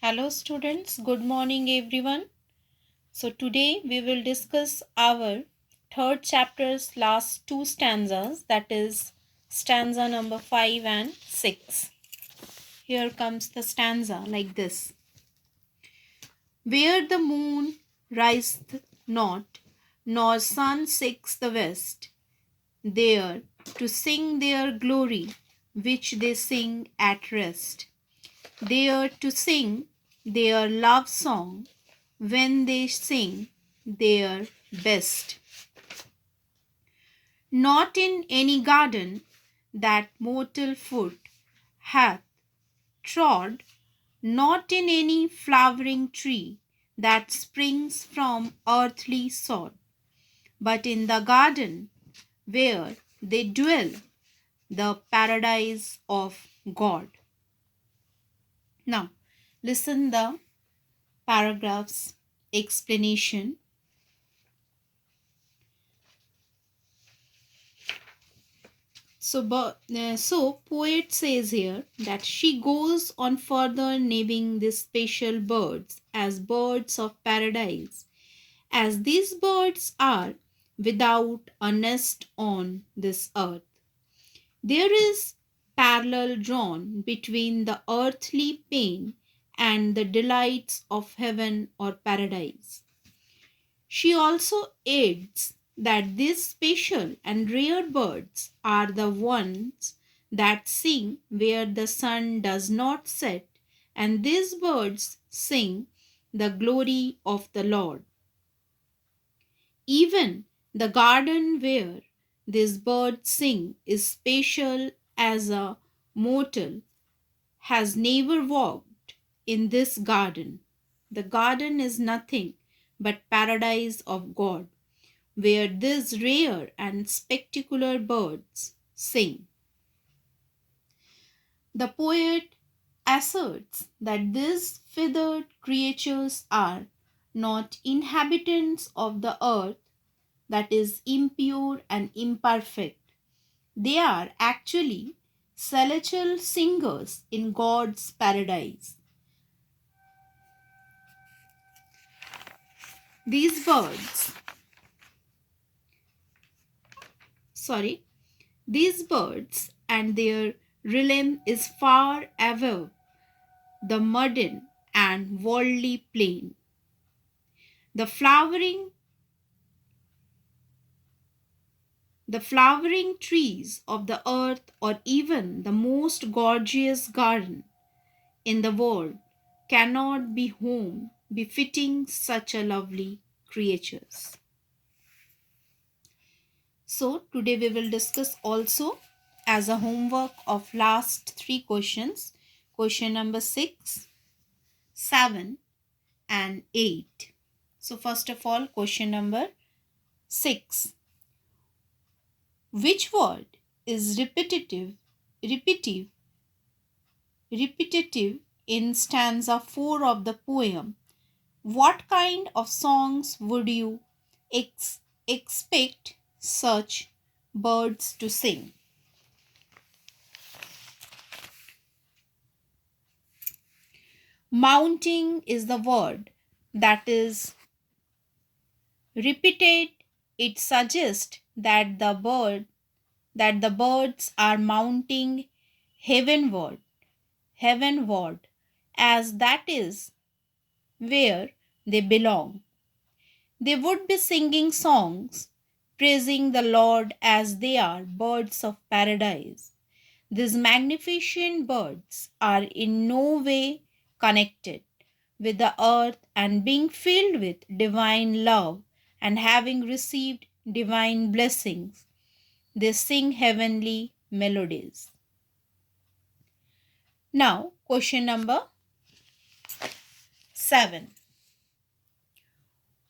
Hello students, good morning everyone. So today we will discuss our third chapter's last two stanzas, that is stanza number 5 and 6. Here comes the stanza like this. Where the moon riseth not, nor sun seeks the west, there to sing their glory, which they sing at rest. There to sing their love song when they sing their best. Not in any garden that mortal foot hath trod, not in any flowering tree that springs from earthly sod, but in the garden where they dwell, the paradise of God. Now, listen the paragraph's explanation. So poet says here that she goes on further naming these special birds as birds of paradise, as these birds are without a nest on this earth. There is parallel drawn between the earthly pain and the delights of heaven or paradise. She also adds that these special and rare birds are the ones that sing where the sun does not set, and these birds sing the glory of the Lord. Even the garden where these birds sing is special, as a mortal has never walked in this garden. The garden is nothing but paradise of God, where these rare and spectacular birds sing. The poet asserts that these feathered creatures are not inhabitants of the earth that is impure and imperfect. They are actually celestial singers in God's paradise. These birds, sorry, these birds and their realm is far above the mundane and worldly plane. The flowering the flowering trees of the earth, or even the most gorgeous garden in the world, cannot be home befitting such a lovely creatures. So today we will discuss also as a homework of last three questions, question number 6, 7 and 8. So first of all, question number 6. Which word is repetitive, repetitive in stanza 4 of the poem? What kind of songs would you expect such birds to sing? Mounting is the word that is repeated. It suggests that the birds are mounting heavenward, heavenward, as that is where they belong. They would be singing songs praising the Lord, as they are birds of paradise. These magnificent birds are in no way connected with the earth, and being filled with divine love and having received divine blessings, they sing heavenly melodies. Now, question number 7.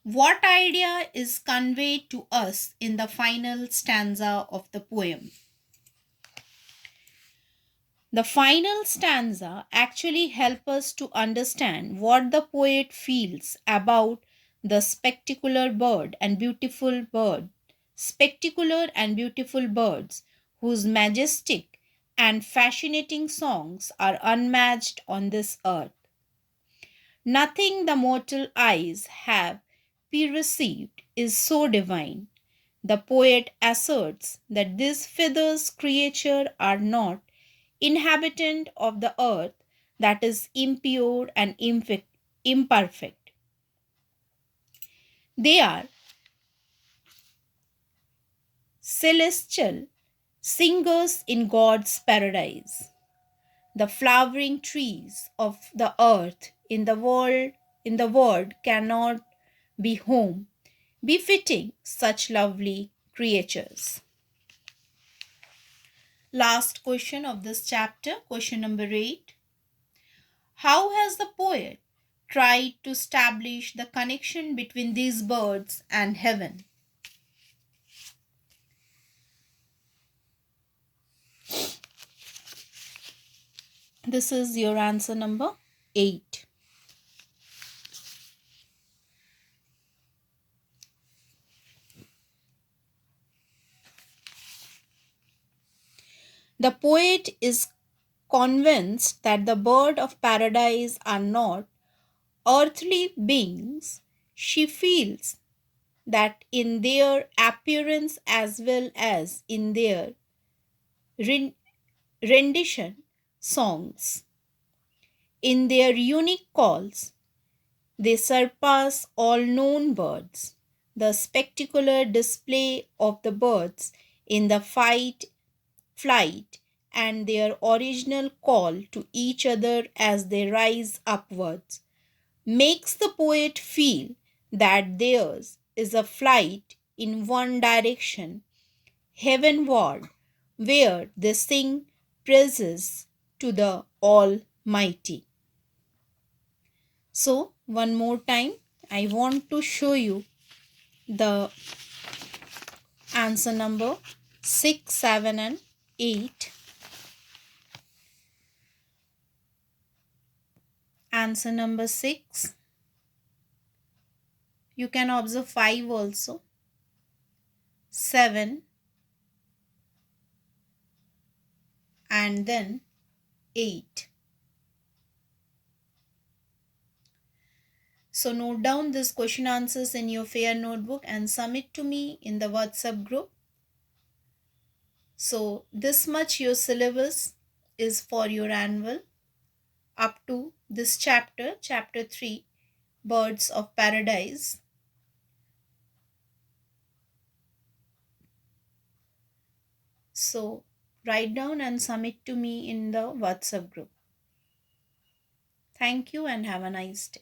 What idea is conveyed to us in the final stanza of the poem? The final stanza actually helps us to understand what the poet feels about the spectacular and beautiful birds whose majestic and fascinating songs are unmatched on this earth. Nothing the mortal eyes have perceived is so divine. The poet asserts that these feathers creatures are not inhabitant of the earth that is impure and imperfect. They are celestial singers in God's paradise. The flowering trees of the earth in the world cannot be home befitting such lovely creatures. Last question of this chapter, question number 8. How has the poet tried to establish the connection between these birds and heaven? This is your answer number 8. The poet is convinced that the bird of paradise are not earthly beings. She feels that in their appearance as well as in their ren- rendition songs, in their unique calls, they surpass all known birds. The spectacular display of the birds in the flight, and their original call to each other as they rise upwards makes the poet feel that theirs is a flight in one direction, heavenward, where they sing praises to the Almighty. So, one more time, I want to show you the answer number 6, 7, and 8. Answer number 6. You can observe 5 also. 7 and then 8. So note down this question answers in your fair notebook and submit to me in the WhatsApp group. So this much your syllabus is for your annual up to this chapter, chapter 3, Birds of Paradise. So write down and submit to me in the WhatsApp group. Thank you and have a nice day.